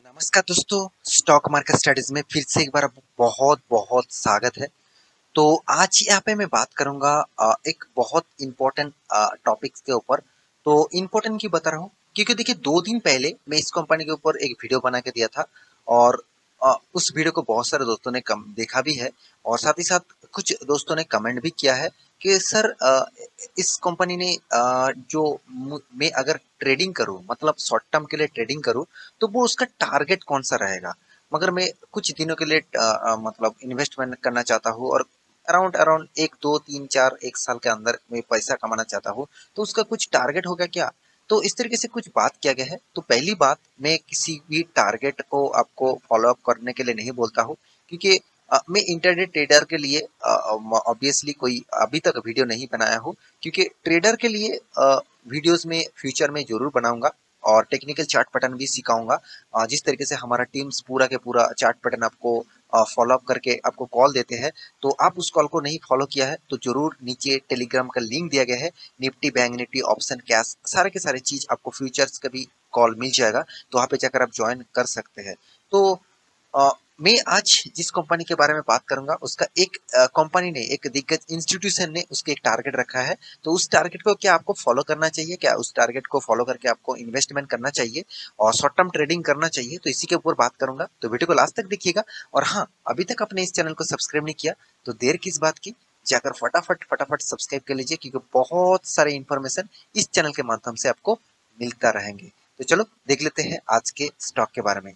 नमस्कार दोस्तों, stock market studies में फिर से एक बार बहुत बहुत स्वागत है। तो आज यहाँ पे मैं बात करूंगा एक बहुत इम्पोर्टेंट टॉपिक के ऊपर। तो इम्पोर्टेंट क्यों बता रहा हूँ, क्योंकि देखिए 2 दिन पहले मैं इस कंपनी के ऊपर एक वीडियो बना के दिया था और उस वीडियो को बहुत सारे दोस्तों ने देखा भी है और साथ ही साथ कुछ दोस्तों ने कमेंट भी किया है कि सर इस कंपनी ने जो मैं अगर ट्रेडिंग करूं, मतलब शॉर्ट टर्म के लिए ट्रेडिंग करूं, तो वो उसका टारगेट कौन सा रहेगा। मगर मैं कुछ दिनों के लिए मतलब इन्वेस्टमेंट करना चाहता हूँ और अराउंड अराउंड 1 2 3 4 एक साल के अंदर मैं पैसा कमाना चाहता हूँ, तो उसका कुछ टारगेट होगा क्या। तो इस तरीके से कुछ बात किया गया है। तो पहली बात, मैं किसी भी टारगेट को आपको फॉलो अप करने के लिए नहीं बोलता हूँ, क्योंकि मैं इंटरनेट ट्रेडर के लिए ऑब्वियसली कोई अभी तक वीडियो नहीं बनाया हूँ, क्योंकि ट्रेडर के लिए वीडियोस में फ्यूचर में जरूर बनाऊंगा और टेक्निकल चार्ट पैटर्न भी सिखाऊंगा। जिस तरीके से हमारा टीम्स पूरा के पूरा चार्ट पैटर्न आपको फॉलो अप करके आपको कॉल देते हैं, तो आप उस कॉल को नहीं फॉलो किया है तो जरूर नीचे टेलीग्राम का लिंक दिया गया है। Nifty, bank Nifty, option, cash, सारे के सारे चीज आपको फ्यूचर्स का भी कॉल मिल जाएगा, तो वहाँ पे जाकर आप ज्वाइन कर सकते हैं। तो अ, मैं आज जिस कंपनी के बारे में बात करूंगा, उसका एक कंपनी ने, एक दिग्गज इंस्टीट्यूशन ने उसके एक टारगेट रखा है। तो उस टारगेट को क्या आपको फॉलो करना चाहिए, क्या उस टारगेट को फॉलो करके आपको इन्वेस्टमेंट करना चाहिए और शॉर्ट टर्म ट्रेडिंग करना चाहिए, तो इसी के ऊपर बात करूंगा। तो वीडियो को लास्ट तक देखिएगा। और हाँ, अभी तक आपने इस चैनल को सब्सक्राइब नहीं किया तो देर किस बात की, जाकर फटाफट फटाफट सब्सक्राइब कर लीजिए, क्योंकि बहुत सारे इन्फॉर्मेशन इस चैनल के माध्यम से आपको मिलता रहेंगे। तो चलो देख लेते हैं आज के स्टॉक के बारे में।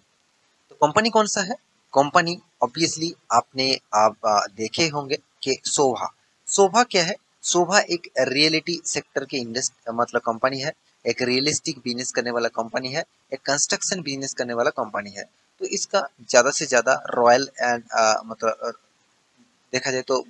तो कंपनी कौन सा है? कंपनी ऑब्वियसली आपने आप देखे होंगे कि शोभा। शोभा क्या है? शोभा एक रियलिटी सेक्टर के मतलब कंपनी है। एक रियलिस्टिक बिजनेस करने वाला कंपनी है। एक कंस्ट्रक्शन बिजनेस करने वाला कंपनी है। तो इसका ज्यादा से ज्यादा रॉयल एंड मतलब देखा जाए तो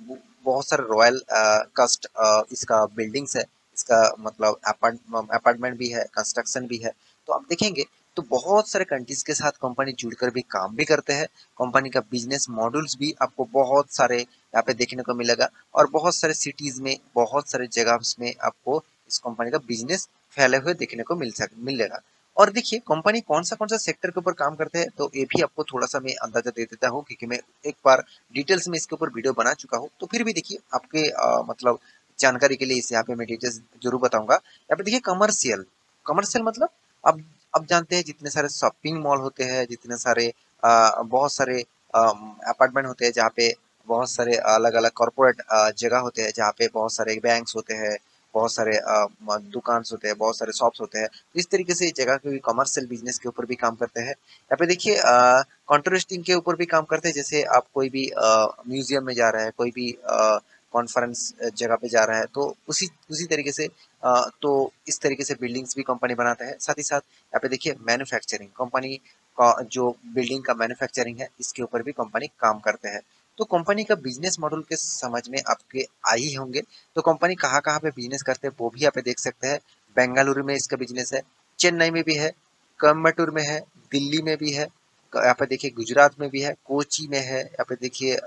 बहुत सारे रॉयल कास्ट इसका बिल्डिंग्स है। इसका मतलब अपार्टमेंट भी है, कंस्ट्रक्शन भी है। तो आप देखेंगे तो बहुत सारे कंट्रीज के साथ कंपनी जुड़कर भी काम भी करते हैं। कंपनी का बिजनेस मॉड्यूल्स भी आपको बहुत सारे यहाँ पे देखने को मिलेगा और बहुत सारे सिटीज में, बहुत सारे जगह में आपको इस कंपनी का बिजनेस फैले हुए देखने को मिलेगा। और देखिए कंपनी कौन सा सेक्टर के ऊपर काम करते हैं, तो ये भी आपको थोड़ा सा मैं अंदाजा दे देता हूँ, क्योंकि मैं एक बार डिटेल्स में इसके ऊपर वीडियो बना चुका हूँ। तो फिर भी देखिए आपके मतलब जानकारी के लिए इस यहाँ पे मैं डिटेल्स जरूर बताऊंगा। यहाँ पे देखिए कमर्शियल। कमर्शियल मतलब अब जानते हैं जितने सारे शॉपिंग मॉल होते हैं, जितने सारे बहुत सारे अपार्टमेंट होते हैं, जहाँ पे बहुत सारे अलग अलग कॉरपोरेट जगह होते हैं, जहाँ पे बहुत सारे बैंक्स होते हैं, बहुत सारे दुकान होते हैं, बहुत सारे शॉप्स होते हैं। तो इस तरीके से जगह के कमर्शियल बिजनेस के ऊपर भी काम करते हैं। यहाँ पे देखिए कॉन्ट्रेस्टिंग के ऊपर भी काम करते हैं। जैसे आप कोई भी म्यूजियम में जा रहे हैं, कोई भी कॉन्फ्रेंस जगह पे जा रहा है, तो उसी उसी तरीके से तो इस तरीके से बिल्डिंग्स भी कंपनी बनाता है। साथ ही साथ यहाँ पे देखिए मैन्युफैक्चरिंग, कंपनी का जो बिल्डिंग का मैन्युफैक्चरिंग है, इसके ऊपर भी कंपनी काम करते हैं। तो कंपनी का बिजनेस मॉडल के समझ में आपके आई ही होंगे। तो कंपनी कहाँ कहाँ पे बिजनेस करते हैं वो भी यहाँ पे देख सकते हैं। बेंगलुरु में इसका बिजनेस है, चेन्नई में भी है, कोयम्बटूर में है, दिल्ली में भी है, यहाँ पे देखिए गुजरात में भी है, कोची में है, यहाँ पे देखिए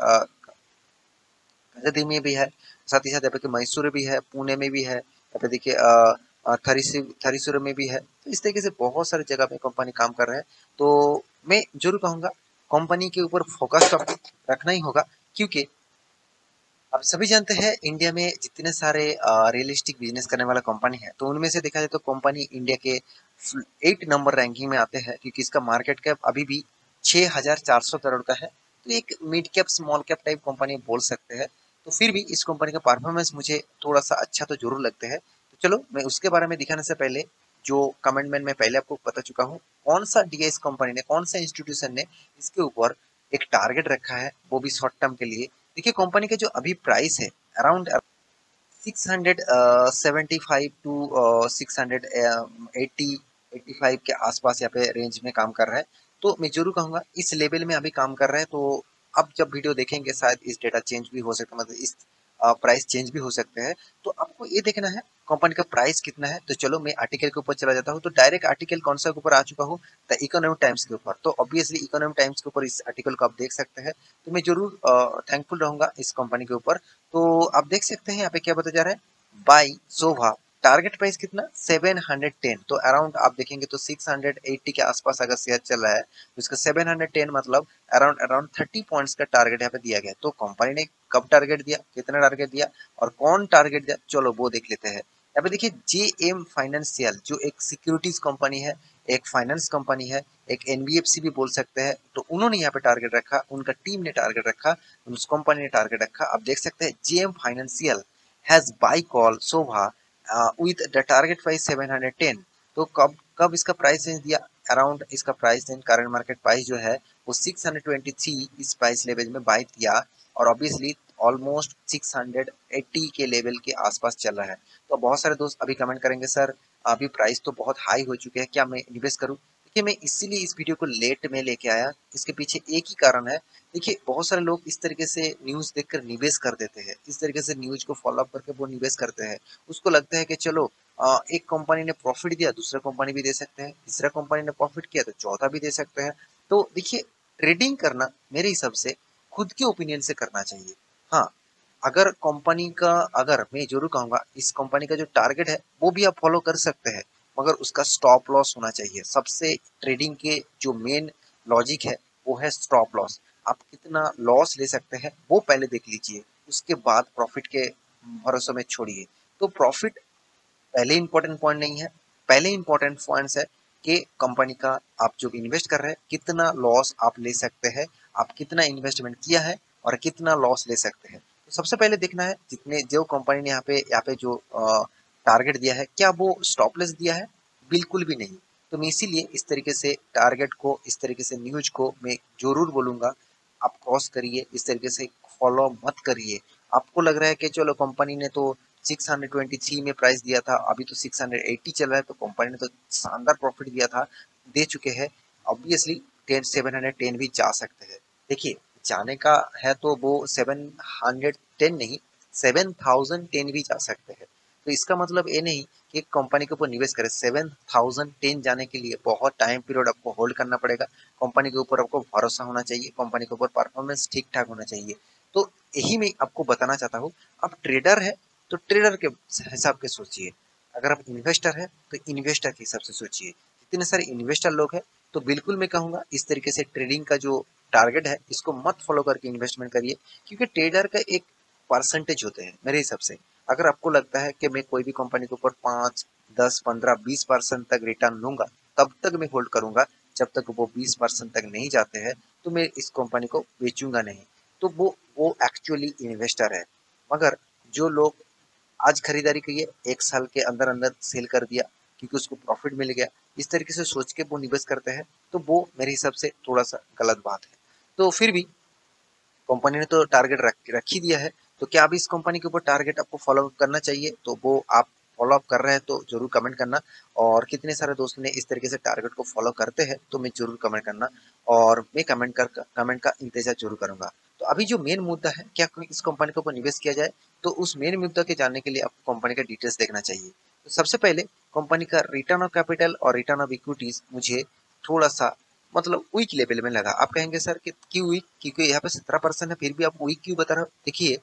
नदी में भी है। साथ ही साथ यहाँ पे मैसूर भी है, पुणे में भी है, यहाँ पे देखिए थरीसुर में भी है। तो इस तरीके से बहुत सारी जगह पे कंपनी काम कर रहे हैं। तो मैं जरूर कहूंगा कंपनी के ऊपर फोकस तो आपको रखना ही होगा, क्योंकि आप सभी जानते हैं इंडिया में जितने सारे रियलिस्टिक बिजनेस करने वाला कंपनी है, तो उनमें से देखा जाए तो कंपनी इंडिया के 8 नंबर रैंकिंग में आते हैं, क्योंकि इसका मार्केट कैप अभी भी 6,400 करोड़ का है। तो एक mid cap small cap type company बोल सकते हैं। तो फिर भी इस कंपनी का परफॉर्मेंस मुझे थोड़ा सा अच्छा तो जरूर लगता है। तो चलो मैं उसके बारे में दिखाने से पहले, जो कमेंटमेंट में पहले आपको बता चुका हूँ, कौन सा डीआईएस कंपनी ने, कौन सा इंस्टीट्यूशन ने इसके ऊपर एक टारगेट रखा है, वो भी शॉर्ट टर्म के लिए। देखिए कंपनी के जो अभी प्राइस है अराउंड 675 टू 680 85 के आसपास यहाँ पे रेंज में काम कर रहा है। तो मैं जरूर कहूंगा इस लेवल में अभी काम कर रहा है। तो अब जब वीडियो देखेंगे शायद इस डेटा चेंज भी हो सकता है, मतलब इस प्राइस चेंज भी हो सकते हैं। तो आपको ये देखना है कंपनी का प्राइस कितना है। तो चलो मैं आर्टिकल के ऊपर चला जाता हूँ। तो डायरेक्ट आर्टिकल कौन सा के ऊपर आ चुका हूँ, द इकोनॉमिक टाइम्स के ऊपर। तो ऑब्वियसली इकोनॉमिक टाइम्स के ऊपर इस आर्टिकल को आप देख सकते हैं। तो मैं जरूर थैंकफुल रहूंगा इस कंपनी के ऊपर। तो आप देख सकते हैं यहाँ पे क्या बताया जा रहा है, बाय शोभा। टारगेट प्राइस कितना 710, तो अराउंड आप देखेंगे तो 680 के आसपास अगर शेयर चल रहा है तो इसका 710 मतलब अराउंड अराउंड 30 पॉइंट्स का टारगेट यहाँ पे दिया गया है। तो कंपनी ने कब टारगेट दिया, कितना टारगेट दिया और कौन टारगेट दिया, चलो वो देख लेते हैं। यहाँ पे देखिए जेएम फाइनेंशियल जो एक सिक्योरिटीज कंपनी है, एक फाइनेंस कंपनी है, एक एनबीएफसी भी बोल सकते हैं, तो उन्होंने यहाँ पे टारगेट रखा, उनका टीम ने टारगेट रखा, उस कंपनी ने टारगेट रखा। आप देख सकते हैं JM financial has by call सोभा विथ द टारगेट प्राइस 710। तो कब कब इसका प्राइस रेंज दिया, अराउंड इसका price range current market price जो है वो 623 इस प्राइस लेवल में बाय किया और ऑब्वियसली ऑलमोस्ट 680 के लेवल के आसपास चल रहा है। तो बहुत सारे दोस्त अभी कमेंट करेंगे सर अभी प्राइस तो बहुत हाई हो चुके हैं, क्या मैं इन्वेस्ट करूं? देखिए मैं इसीलिए इस वीडियो को लेट में लेके आया, इसके पीछे एक ही कारण है। देखिए बहुत सारे लोग इस तरीके से न्यूज़ देखकर निवेश कर देते हैं, इस तरीके से न्यूज़ को फॉलो अप करके वो निवेश करते हैं। उसको लगता है कि चलो एक कंपनी ने प्रॉफिट दिया दूसरा कंपनी भी दे सकते हैं, तीसरा कंपनी ने प्रॉफिट किया तो चौथा भी दे सकते हैं। तो देखिए ट्रेडिंग करना मेरे हिसाब से खुद के ओपिनियन से करना चाहिए। हाँ, अगर कंपनी का, अगर मैं जरूर कहूंगा इस कंपनी का जो टारगेट है वो भी आप फॉलो कर सकते हैं, मगर उसका स्टॉप लॉस होना चाहिए। सबसे ट्रेडिंग के जो मेन लॉजिक है वो है स्टॉप लॉस। आप कितना लॉस ले सकते हैं वो पहले देख लीजिए, उसके बाद प्रॉफिट के भरोसे में छोड़िए। तो प्रॉफिट पहले इंपॉर्टेंट पॉइंट नहीं है, पहले इंपॉर्टेंट पॉइंट्स है कि कंपनी का आप जो इन्वेस्ट कर रहे हैं कितना लॉस आप ले सकते हैं, आप कितना इन्वेस्टमेंट किया है और कितना लॉस ले सकते हैं। तो सबसे पहले देखना है जितने जो कंपनी ने यहाँ पे जो टारगेट दिया है क्या वो स्टॉपलेस दिया है, बिल्कुल भी नहीं। तो मैं इसीलिए इस तरीके से टारगेट को, इस तरीके से न्यूज को मैं जरूर बोलूंगा आप क्रॉस करिए, इस तरीके से फॉलो मत करिए। आपको लग रहा है कि चलो कंपनी ने तो 623 में प्राइस दिया था, अभी तो 680 चल रहा है, तो कंपनी ने तो शानदार प्रॉफिट दिया था, दे चुके हैं, ऑब्वियसली 710 भी जा सकते हैं। देखिए जाने का है तो वो 710 नहीं 7010 भी जा सकते हैं। तो इसका मतलब ये नहीं कि कंपनी के ऊपर निवेश करें। 7010 जाने के लिए बहुत टाइम पीरियड आपको होल्ड करना पड़ेगा, कंपनी के ऊपर आपको भरोसा होना चाहिए, कंपनी के ऊपर परफॉर्मेंस ठीक ठाक होना चाहिए। तो यही मैं आपको बताना चाहता हूँ। आप ट्रेडर है तो ट्रेडर के हिसाब के सोचिए, अगर आप इन्वेस्टर है तो इन्वेस्टर के हिसाब से सोचिए। जितने सारे इन्वेस्टर लोग हैं तो बिल्कुल मैं कहूँगा इस तरीके से ट्रेडिंग का जो टारगेट है इसको मत फॉलो करके इन्वेस्टमेंट करिए, क्योंकि ट्रेडर का एक परसेंटेज होते हैं मेरे हिसाब से। अगर आपको लगता है कि मैं कोई भी कंपनी के ऊपर 5, 10, 15, 20% तक रिटर्न लूंगा तब तक मैं होल्ड करूंगा, जब तक वो 20% तक नहीं जाते हैं तो मैं इस कंपनी को बेचूंगा नहीं। तो वो एक्चुअली इन्वेस्टर है। मगर जो लोग आज खरीदारी की है, 1 साल के अंदर अंदर सेल कर दिया क्योंकि उसको प्रॉफिट मिल गया, इस तरीके से सोच के वो निवेश करते हैं, तो वो मेरे हिसाब से थोड़ा सा गलत बात है। तो फिर भी कंपनी ने तो टारगेट रख ही दिया है, तो क्या अभी इस कंपनी के ऊपर टारगेट आपको फॉलो अप करना चाहिए? तो वो आप फॉलो अप कर रहे हैं तो जरूर कमेंट करना, और कितने सारे दोस्तों ने इस तरीके से टारगेट को फॉलो करते हैं तो मैं जरूर कमेंट करना, और मैं कमेंट का इंतजार जरूर करूंगा। तो अभी जो मेन मुद्दा है क्या इस कंपनी के ऊपर निवेश किया जाए, तो उस मेन मुद्दा के जानने के लिए आपको कंपनी का डिटेल्स देखना चाहिए। तो सबसे पहले कंपनी का रिटर्न ऑफ कैपिटल और रिटर्न ऑफ इक्विटीज मुझे थोड़ा सा मतलब वीक लेवल में लगा। आप कहेंगे सर कि क्यों वीक, क्योंकि यहाँ पे 17% है फिर भी आप वीक क्यों बता रहे हो? देखिए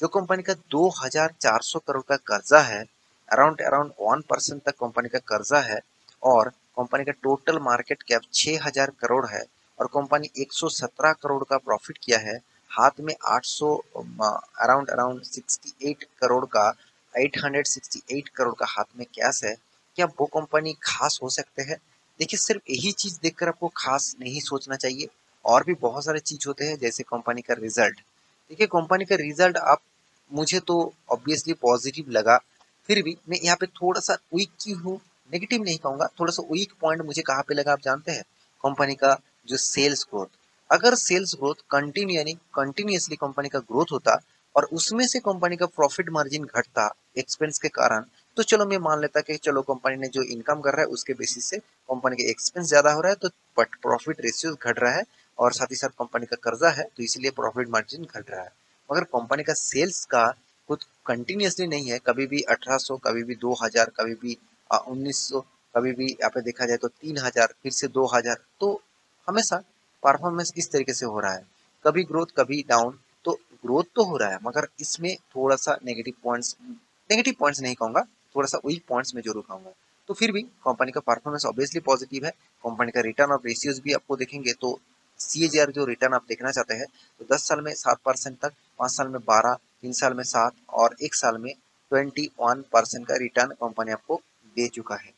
जो कंपनी का 2400 करोड़ का कर्जा है, अराउंड अराउंड 1% तक कंपनी का कर्जा है, और कंपनी का टोटल मार्केट कैप 6000 करोड़ है, और कंपनी 117 करोड़ का प्रॉफिट किया है, हाथ में 800 अराउंड अराउंड 68 करोड़ का 868 करोड़ का हाथ में कैश है, क्या वो कंपनी खास हो सकते हैं? देखिए सिर्फ यही चीज देखकर आपको खास नहीं सोचना चाहिए, और भी बहुत सारे चीज होते हैं जैसे कंपनी का रिजल्ट। देखिए कंपनी का रिजल्ट आप, मुझे तो ऑब्वियसली पॉजिटिव लगा, फिर भी मैं यहाँ पे थोड़ा सा वीक क्यों हूँ, नेगेटिव नहीं कहूंगा, थोड़ा सा वीक पॉइंट मुझे कहाँ पे लगा आप जानते हैं? कंपनी का जो सेल्स ग्रोथ, अगर सेल्स ग्रोथ कंटिन्यू यानी कंटिन्यूसली कंपनी का ग्रोथ होता और उसमें से कंपनी का प्रॉफिट मार्जिन घटता एक्सपेंस के कारण, तो चलो मैं मान लेता कि चलो कंपनी ने जो इनकम कर रहा है उसके बेसिस से कंपनी के एक्सपेंस ज्यादा हो रहा है तो बट प्रॉफिट रेशियो घट रहा है, और साथ ही साथ कंपनी का कर्जा है तो इसलिए प्रॉफिट मार्जिन घट रहा है। मगर कंपनी का सेल्स का कुछ कंटिन्यूसली नहीं है, कभी भी 1800, कभी भी 2000, कभी भी 1900, कभी भी यहाँ पे देखा जाए तो 3000, फिर से 2000, तो हमेशा परफॉर्मेंस इस तरीके से हो रहा है, कभी ग्रोथ कभी डाउन। तो ग्रोथ तो हो रहा है मगर इसमें थोड़ा सा नेगेटिव पॉइंट्स, नेगेटिव पॉइंट्स नहीं कहूंगा, थोड़ा सा वीक पॉइंट्स में जरूर कहूँगा। तो फिर भी कंपनी का परफॉर्मेंस ऑब्वियसली पॉजिटिव है। कंपनी का रिटर्न ऑफ रेशियोज भी आपको देखेंगे तो CAGR जो रिटर्न आप देखना चाहते हैं तो 10 साल में 7% तक, 5 साल में 12, 3 साल में 7 और 1 साल में 21% का रिटर्न कंपनी आपको दे चुका है।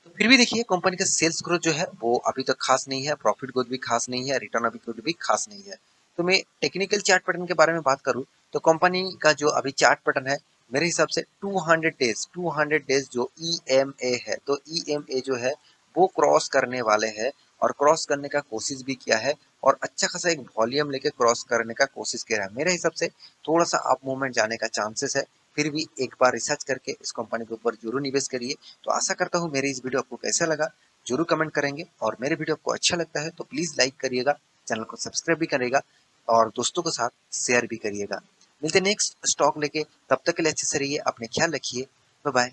तो फिर भी देखिए कंपनी का सेल्स ग्रोथ जो है वो अभी तक खास नहीं है, प्रॉफिट ग्रोथ भी खास नहीं है, रिटर्न ऑफ इक्विटी भी खास नहीं है। तो मैं टेक्निकल चार्ट पैटर्न के बारे में बात करूं तो कंपनी का जो अभी चार्ट पैटर्न है मेरे हिसाब से 200 डेज जो EMA है, तो EMA जो है वो क्रॉस करने वाले हैं और क्रॉस करने का कोशिश भी किया है और अच्छा खासा एक वॉल्यूम लेके क्रॉस करने का कोशिश किया है। मेरे हिसाब से थोड़ा सा अप मूवमेंट जाने का चांसेस है। फिर भी एक बार रिसर्च करके इस कंपनी के ऊपर जरूर निवेश करिए। तो आशा करता हूँ मेरी इस वीडियो आपको कैसा लगा जरूर कमेंट करेंगे और मेरे वीडियो आपको अच्छा लगता है तो प्लीज लाइक करिएगा, चैनल को सब्सक्राइब भी करिएगा और दोस्तों के साथ शेयर भी करिएगा। मिलते नेक्स्ट स्टॉक लेके, तब तक के लिए अच्छे से रहिए, अपने ख्याल रखिए, बाय बाय।